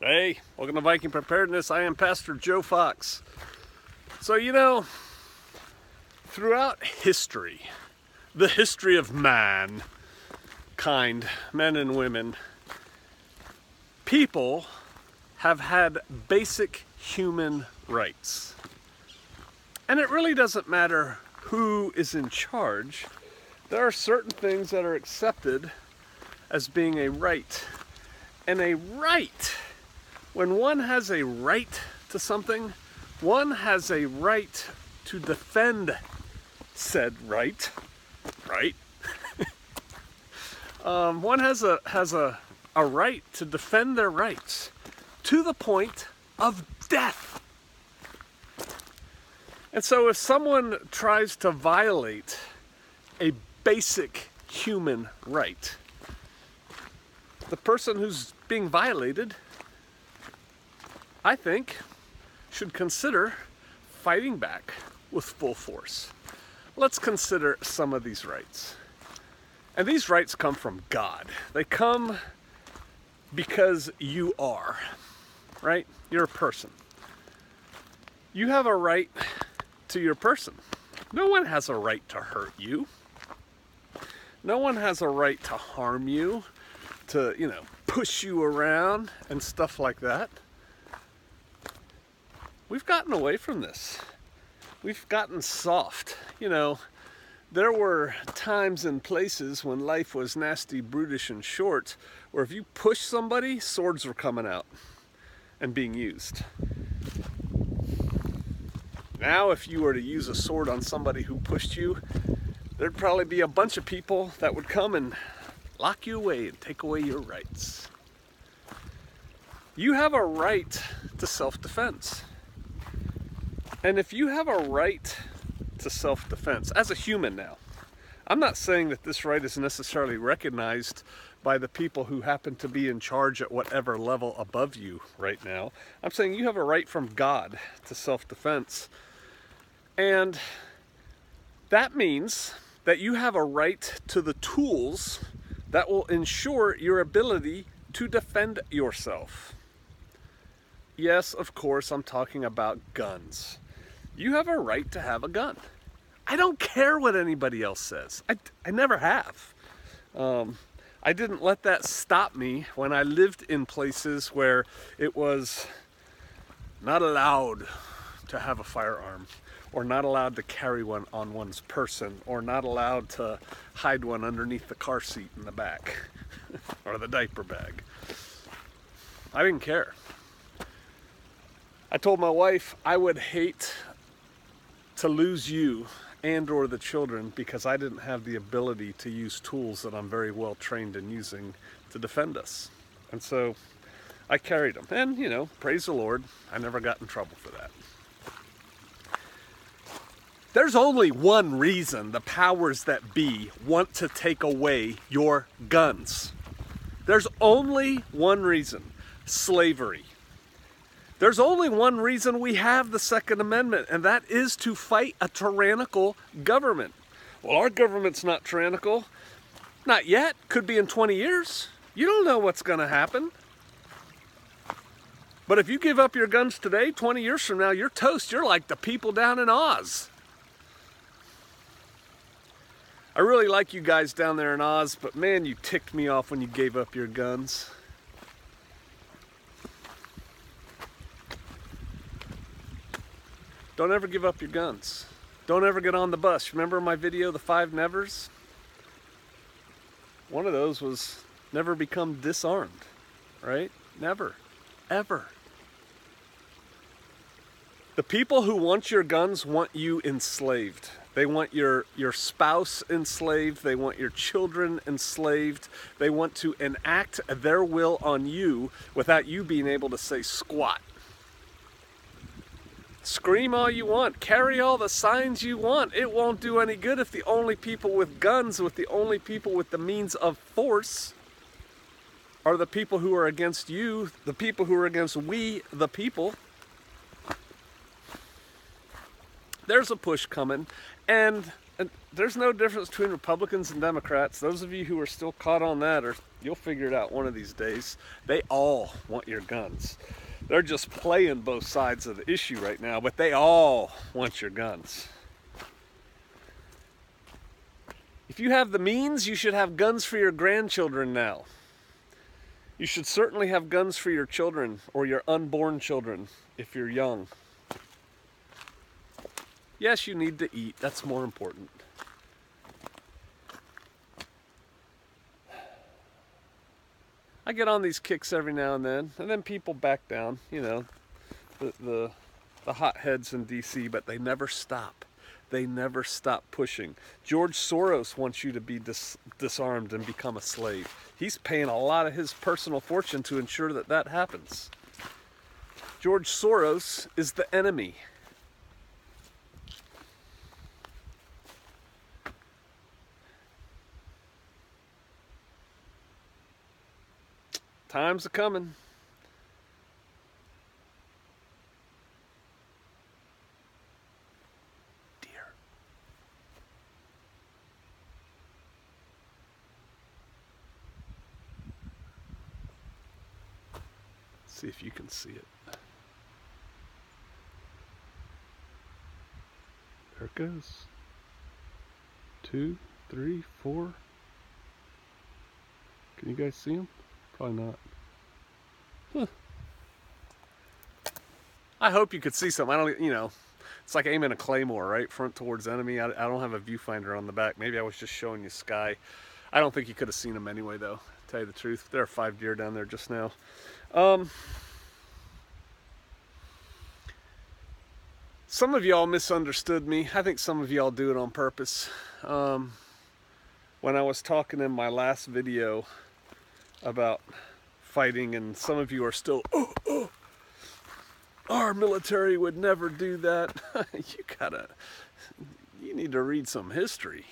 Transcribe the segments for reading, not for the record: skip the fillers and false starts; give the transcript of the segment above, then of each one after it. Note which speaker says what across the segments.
Speaker 1: Hey, welcome to Viking Preparedness. I am Pastor Joe Fox. So, throughout history, the history of mankind, men and women, people have had basic human rights. And it really doesn't matter who is in charge. There are certain things that are accepted as being a right. And a right, when one has a right to something, one has a right to defend said right, right? One has a right to defend their rights to the point of death. And so if someone tries to violate a basic human right, the person who's being violated, I think, should consider fighting back with full force. Let's consider some of these rights. And these rights come from God. They come because you are, right? You're a person. You have a right to your person. No one has a right to hurt you. No one has a right to harm you, to, push you around and stuff like that. We've gotten away from this. We've gotten soft. There were times and places when life was nasty, brutish, and short, where if you pushed somebody, swords were coming out and being used. Now, if you were to use a sword on somebody who pushed you, there'd probably be a bunch of people that would come and lock you away and take away your rights. You have a right to self-defense. And if you have a right to self-defense, as a human now, I'm not saying that this right is necessarily recognized by the people who happen to be in charge at whatever level above you right now. I'm saying you have a right from God to self-defense. And that means that you have a right to the tools that will ensure your ability to defend yourself. Yes, of course, I'm talking about guns. You have a right to have a gun. I don't care what anybody else says. I never have. I didn't let that stop me when I lived in places where it was not allowed to have a firearm, or not allowed to carry one on one's person, or not allowed to hide one underneath the car seat in the back, or the diaper bag. I didn't care. I told my wife I would hate to lose you and or the children because I didn't have the ability to use tools that I'm very well trained in using to defend us. And so I carried them. And, praise the Lord, I never got in trouble for that. There's only one reason the powers that be want to take away your guns. There's only one reason: slavery. There's only one reason we have the Second Amendment, and that is to fight a tyrannical government. Well, our government's not tyrannical. Not yet. Could be in 20 years. You don't know what's going to happen. But if you give up your guns today, 20 years from now, you're toast. You're like the people down in Oz. I really like you guys down there in Oz, but man, you ticked me off when you gave up your guns. Don't ever give up your guns. Don't ever get on the bus. Remember my video, The 5 Nevers? One of those was never become disarmed, right? Never, ever. The people who want your guns want you enslaved. They want your spouse enslaved. They want your children enslaved. They want to enact their will on you without you being able to say squat. Scream all you want, carry all the signs you want. It won't do any good if the only people with guns, with the only people with the means of force, are the people who are against you, the people who are against we, the people. There's a push coming, and there's no difference between Republicans and Democrats. Those of you who are still caught on that are You'll figure it out one of these days. They all want your guns. They're just playing both sides of the issue right now, but they all want your guns. If you have the means, you should have guns for your grandchildren now. You should certainly have guns for your children or your unborn children if you're young. Yes, you need to eat. That's more important. I get on these kicks every now and then people back down, you know, the hotheads in DC, but they never stop. They never stop pushing. George Soros wants you to be disarmed and become a slave. He's paying a lot of his personal fortune to ensure that that happens. George Soros is the enemy. Time's a-coming. Dear. See if you can see it. There it goes. 2, 3, 4. Can you guys see them? Probably not. Huh. I hope you could see something. I don't, you know, it's like aiming a claymore, right? Front towards enemy. I don't have a viewfinder on the back. Maybe I was just showing you sky. I don't think you could have seen them anyway, though, to tell you the truth. There are 5 deer down there just now. Some of y'all misunderstood me. I think some of y'all do it on purpose. When I was talking in my last video about fighting, and some of you are still, our military would never do that. You need to read some history.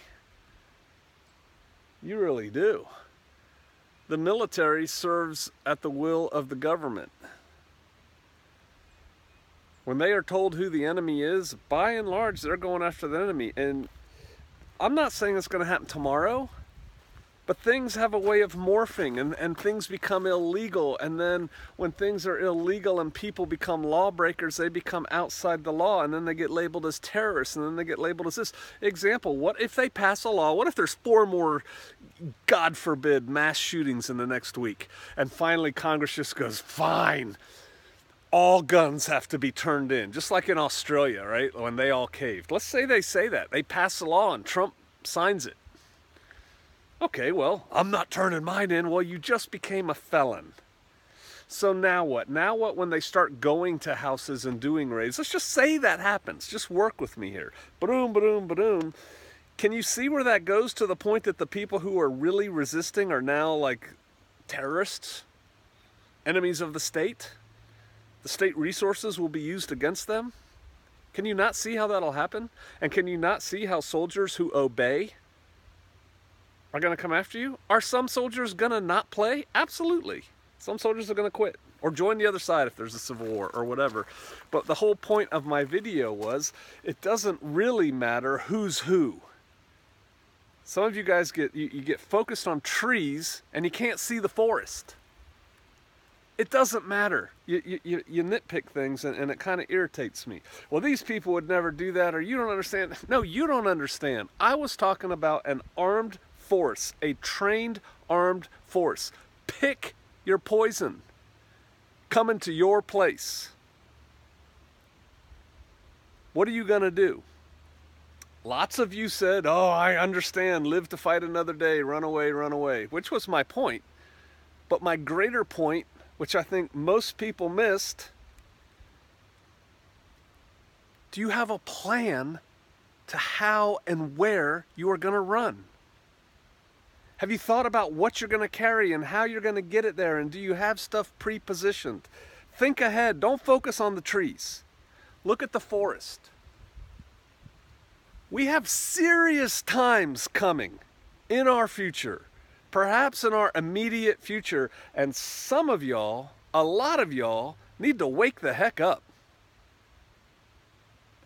Speaker 1: You really do. The military serves at the will of the government. When they are told who the enemy is, by and large, they're going after the enemy. And I'm not saying it's going to happen tomorrow, but things have a way of morphing, and things become illegal. And then when things are illegal and people become lawbreakers, they become outside the law, and then they get labeled as terrorists, and then they get labeled as this. Example, what if they pass a law? What if there's 4 more, God forbid, mass shootings in the next week? And finally Congress just goes, fine. All guns have to be turned in, just like in Australia, right? When they all caved. Let's say they say that. They pass a law and Trump signs it. Okay, well, I'm not turning mine in. Well, you just became a felon. So now what? Now what when they start going to houses and doing raids? Let's just say that happens. Just work with me here. Ba-doom, ba-doom, ba-doom. Can you see where that goes to the point that the people who are really resisting are now like terrorists? Enemies of the state? The state resources will be used against them? Can you not see how that'll happen? And can you not see how soldiers who obey are going to come after you? Are some soldiers going to not play? Absolutely. Some soldiers are going to quit or join the other side if there's a civil war or whatever. But the whole point of my video was it doesn't really matter who's who. Some of you guys you get focused on trees and you can't see the forest. It doesn't matter. You nitpick things and it kind of irritates me. Well, these people would never do that, or you don't understand. No, you don't understand. I was talking about an armed force, a trained armed force. Pick your poison. Coming to your place. What are you going to do? Lots of you said, oh, I understand, live to fight another day, run away, which was my point. But my greater point, which I think most people missed, do you have a plan to how and where you are going to run? Have you thought about what you're going to carry and how you're going to get it there? And do you have stuff pre-positioned? Think ahead. Don't focus on the trees. Look at the forest. We have serious times coming in our future. Perhaps in our immediate future, and some of y'all, a lot of y'all, need to wake the heck up.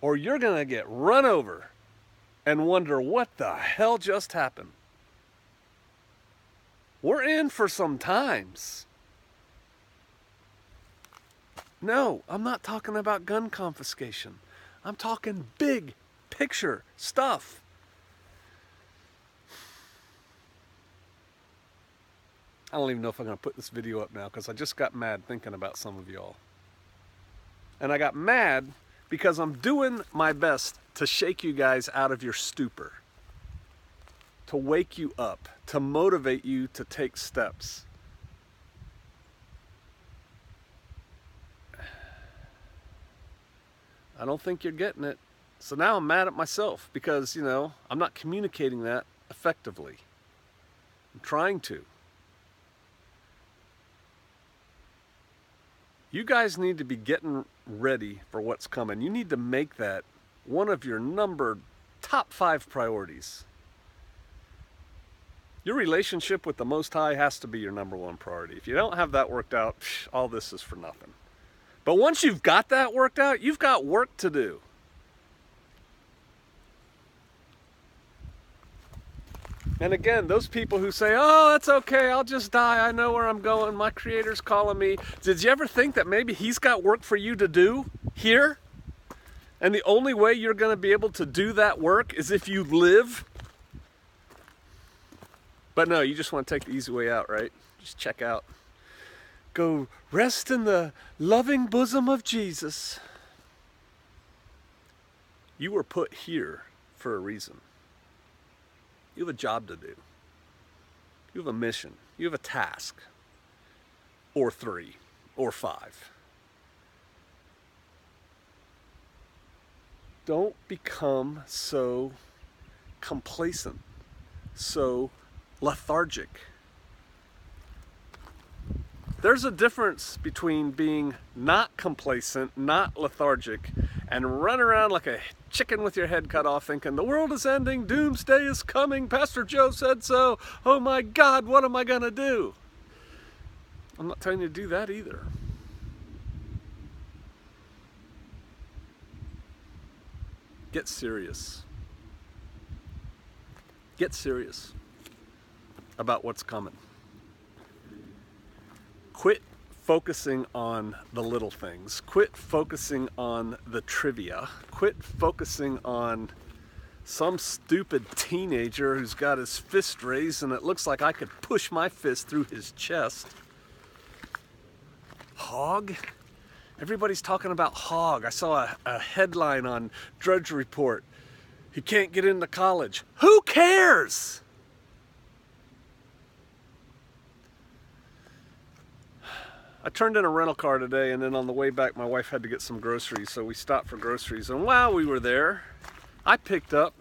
Speaker 1: Or you're going to get run over and wonder what the hell just happened. we're in for some times. No, I'm not talking about gun confiscation. I'm talking big picture stuff. I don't even know if I'm going to put this video up now because I just got mad thinking about some of y'all. And I got mad because I'm doing my best to shake you guys out of your stupor, to wake you up, to motivate you to take steps. I don't think you're getting it. So now I'm mad at myself because, I'm not communicating that effectively. I'm trying to. You guys need to be getting ready for what's coming. You need to make that one of your top 5 priorities. Your relationship with the Most High has to be your number 1 priority. If you don't have that worked out, all this is for nothing. But once you've got that worked out, you've got work to do. And again, those people who say, oh, that's okay, I'll just die, I know where I'm going, my Creator's calling me. Did you ever think that maybe He's got work for you to do here? And the only way you're going to be able to do that work is if you live? But no, you just want to take the easy way out, right? Just check out. Go rest in the loving bosom of Jesus. You were put here for a reason. You have a job to do. You have a mission. You have a task. Or 3. Or 5. Don't become so complacent. So lethargic. There's a difference between being not complacent, not lethargic, and run around like a chicken with your head cut off thinking, the world is ending, doomsday is coming, Pastor Joe said so, oh my God, what am I gonna do? I'm not telling you to do that either. Get serious. Get serious about what's coming. Quit focusing on the little things. Quit focusing on the trivia. Quit focusing on some stupid teenager who's got his fist raised and it looks like I could push my fist through his chest. Hog? Everybody's talking about hog. I saw a headline on Drudge Report. He can't get into college. Who cares? I turned in a rental car today, and then on the way back, my wife had to get some groceries, so we stopped for groceries. And while we were there, I picked up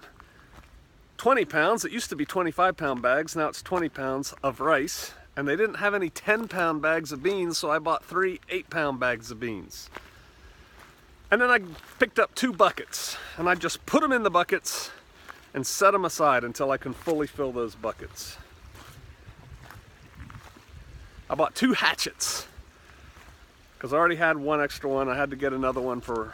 Speaker 1: 20 pounds. It used to be 25-pound bags. Now it's 20 pounds of rice. And they didn't have any 10-pound bags of beans, so I bought 3 8-pound bags of beans. And then I picked up 2 buckets, and I just put them in the buckets and set them aside until I can fully fill those buckets. I bought 2 hatchets. Because I already had one extra one. I had to get another one for...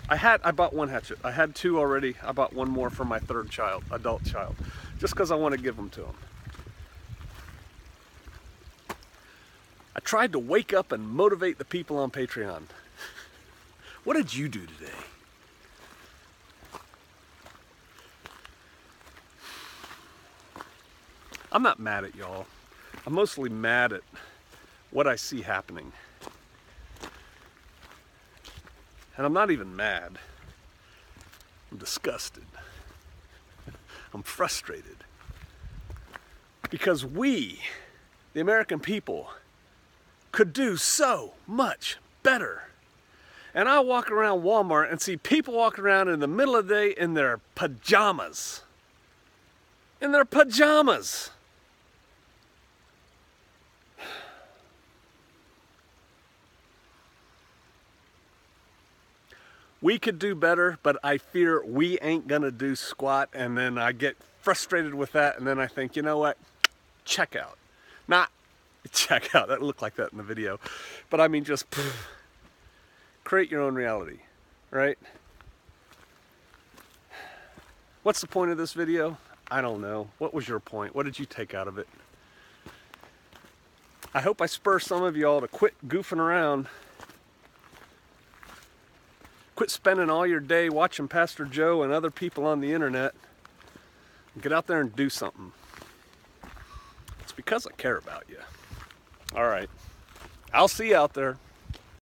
Speaker 1: I bought 1 hatchet. I had 2 already. I bought 1 more for my 3rd child, adult child. Just because I want to give them to him. I tried to wake up and motivate the people on Patreon. What did you do today? I'm not mad at y'all. I'm mostly mad at what I see happening. And I'm not even mad. I'm disgusted. I'm frustrated. Because we, the American people, could do so much better. And I walk around Walmart and see people walking around in the middle of the day in their pajamas. In their pajamas. We could do better, but I fear we ain't gonna do squat, and then I get frustrated with that, and then I think, you know what? Check out. Not check out, that looked like that in the video. But I mean just create your own reality, right? What's the point of this video? I don't know. What was your point? What did you take out of it? I hope I spur some of y'all to quit goofing around. Quit spending all your day watching Pastor Joe and other people on the internet. Get out there and do something. It's because I care about you. All right. I'll see you out there.